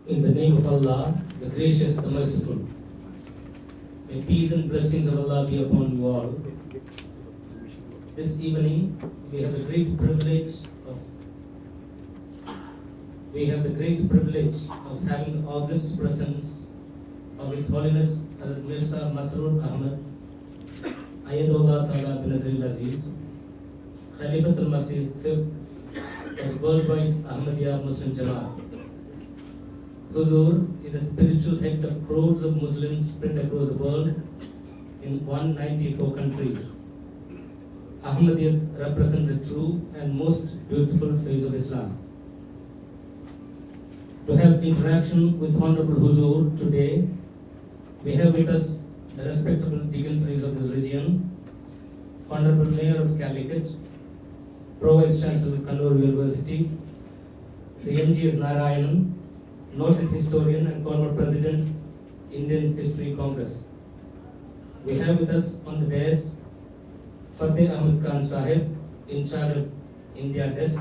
In the name of Allah, the gracious, the merciful. May peace and blessings of Allah be upon you all. This evening, we have the great privilege of having the august presence of His Holiness Hazrat Mirza Masroor Ahmad, Ayatollah Ta'ala bin Nazir al-Aziz, Khalifatul Masih Fifth of Worldwide Ahmadiyya Muslim Jamaat. Huzur is the spiritual head of crores of Muslims spread across the world in 194 countries. Ahmadiyya represents the true and most beautiful face of Islam. To have interaction with Honorable Huzur today, we have with us the respectable dignitaries of this region, Honorable Mayor of Calicut, Pro-Vice Chancellor of Kannur University, Sri M.G.S. Narayanan, noted historian and former President, Indian History Congress. We have with us on the dais Fateh Ahmed Khan Sahib, in charge of India Desk,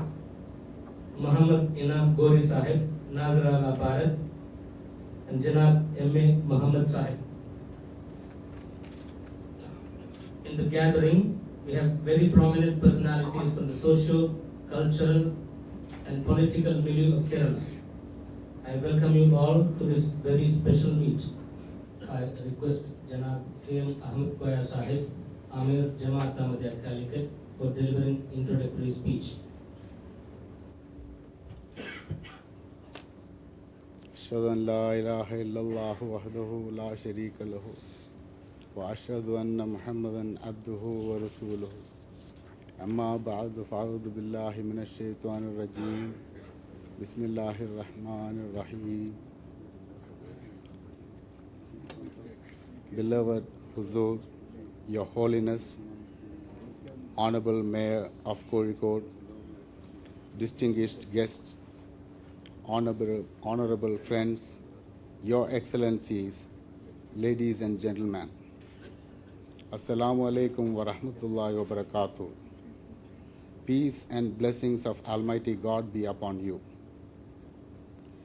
Muhammad Inam Gori Sahib, Nazir Ala Bharat, and Janab M.A. Muhammad Sahib. In the gathering, we have very prominent personalities from the socio, cultural, and political milieu of Kerala. I welcome you all to this very special meet. I request Janab A.M. Ahmed Koya Sahib, Amir Jamaat Ahmadiyya Calicut, for delivering introductory speech. أشهد أن لا إله إلا الله وحده لا شريك له وأشهد أن محمدا عبده ورسوله أما بعد فأعوذ بالله من الشيطان الرجيم بسم الله الرحمن الرحيم. Beloved Huzur, Your Holiness, Honorable Mayor of Kozhikode, distinguished guests, honorable friends, Your Excellencies, ladies and gentlemen, Assalamu alaikum wa rahmatullahi wa barakatuh. Peace and blessings of Almighty God be upon you.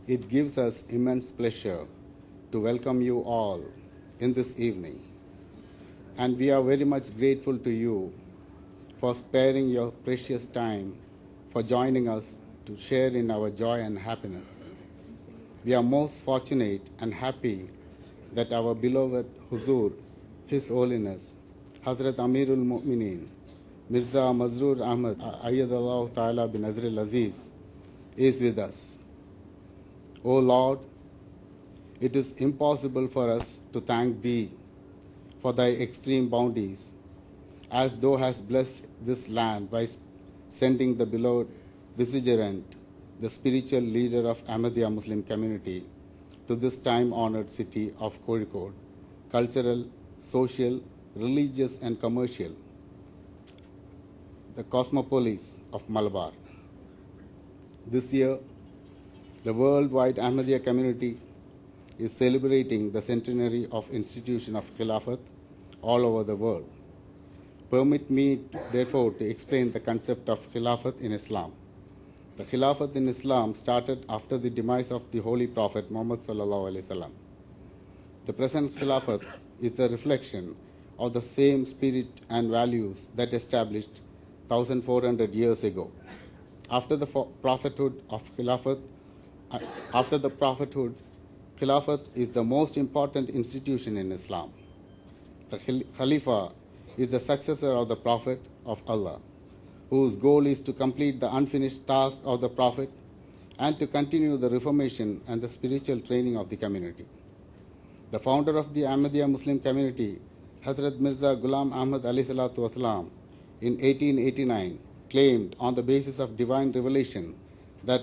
It gives us immense pleasure to welcome you all in this evening, and we are very much grateful to you for sparing your precious time for joining us to share in our joy and happiness. We are most fortunate and happy that our beloved Huzur, His Holiness, Hazrat Amirul Mu'mineen, Mirza Masroor Ahmad Ayatollah Ta'ala bin Nazir al-Aziz, is with us. O Lord, it is impossible for us to thank Thee for Thy extreme bounties, as Thou hast blessed this land by sending the beloved vicegerent, the spiritual leader of Ahmadiyya Muslim community, to this time-honored city of Kozhikode, cultural, social, religious and commercial, the cosmopolis of Malabar. This year, the worldwide Ahmadiyya community is celebrating the centenary of institution of Khilafat all over the world. Permit me, therefore, to explain the concept of Khilafat in Islam. The Khilafat in Islam started after the demise of the Holy Prophet Muhammad sallallahu alaihi wasallam. The present Khilafat is the reflection of the same spirit and values that established 1400 years ago. After the prophethood, Khilafat is the most important institution in Islam. The Khalifa is the successor of the Prophet of Allah, whose goal is to complete the unfinished task of the Prophet and to continue the reformation and the spiritual training of the community. The founder of the Ahmadiyya Muslim community, Hazrat Mirza Ghulam Ahmad Ali Salatu Wasalam, in 1889, claimed on the basis of divine revelation that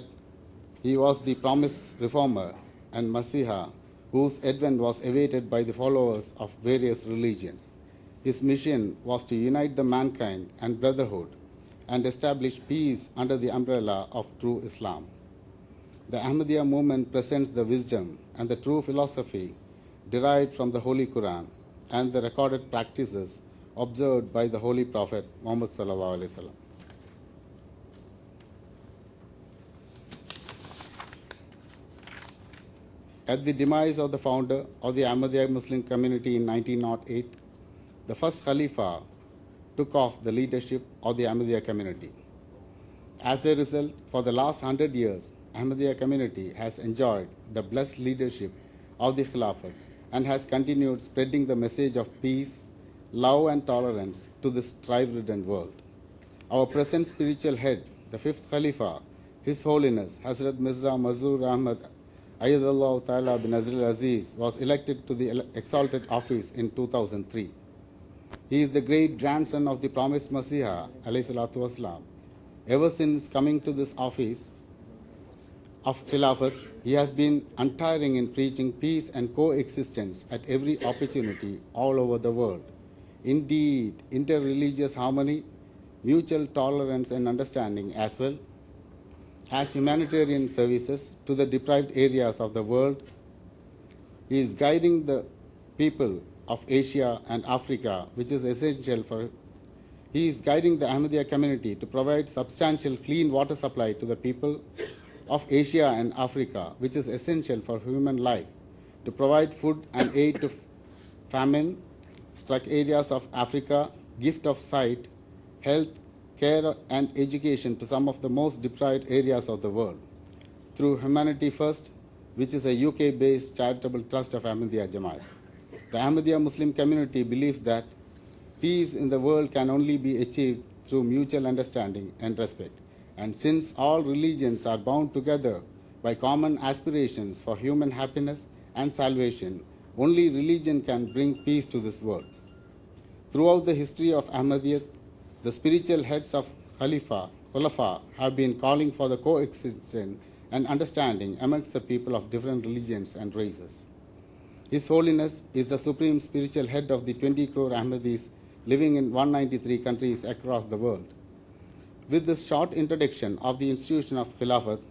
he was the promised reformer and Masiha, whose advent was awaited by the followers of various religions. His mission was to unite the mankind and brotherhood and establish peace under the umbrella of true Islam. The Ahmadiyya movement presents the wisdom and the true philosophy derived from the Holy Quran and the recorded practices observed by the Holy Prophet Muhammad sallallahu alaihi wasallam. At the demise of the founder of the Ahmadiyya Muslim community in 1908, the first Khalifa took off the leadership of the Ahmadiyya community. As a result, for the last 100 years, Ahmadiyya community has enjoyed the blessed leadership of the Khilafat and has continued spreading the message of peace, love and tolerance to this strife-ridden world. Our present spiritual head, the fifth Khalifa, His Holiness Hazrat Mirza Mazhur Ahmad Ayyadullah Ta'ala bin Nazir Aziz, was elected to the exalted office in 2003. He is the great grandson of the promised Messiah, alayhi salatu wasalam. Ever since coming to this office of Khilafat, he has been untiring in preaching peace and coexistence at every opportunity all over the world. Indeed, interreligious harmony, mutual tolerance and understanding, as well as humanitarian services to the deprived areas of the world. He is guiding the people of Asia and Africa, which is essential for. He is guiding the Ahmadiyya community to provide substantial clean water supply to the people of Asia and Africa, which is essential for human life, to provide food and aid to famine-struck areas of Africa, gift of sight, health, care and education to some of the most deprived areas of the world. Through Humanity First, which is a UK-based charitable trust of Ahmadiyya Jamaat. The Ahmadiyya Muslim community believes that peace in the world can only be achieved through mutual understanding and respect. And since all religions are bound together by common aspirations for human happiness and salvation, only religion can bring peace to this world. Throughout the history of Ahmadiyyat, the spiritual heads of Khulafa have been calling for the coexistence and understanding amongst the people of different religions and races. His Holiness is the supreme spiritual head of the 20 crore Ahmadis living in 193 countries across the world. With this short introduction of the institution of Khilafat,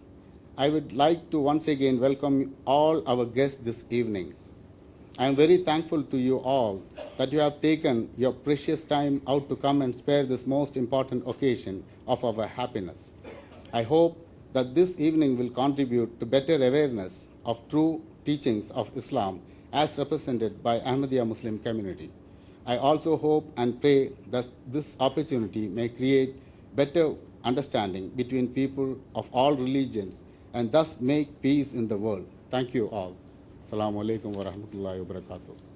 I would like to once again welcome all our guests this evening. I am very thankful to you all that you have taken your precious time out to come and spare this most important occasion of our happiness. I hope that this evening will contribute to better awareness of true teachings of Islam as represented by Ahmadiyya Muslim community. I also hope and pray that this opportunity may create better understanding between people of all religions and thus make peace in the world. Thank you all. Assalamu alaikum wa rahmatullahi wa barakatuh.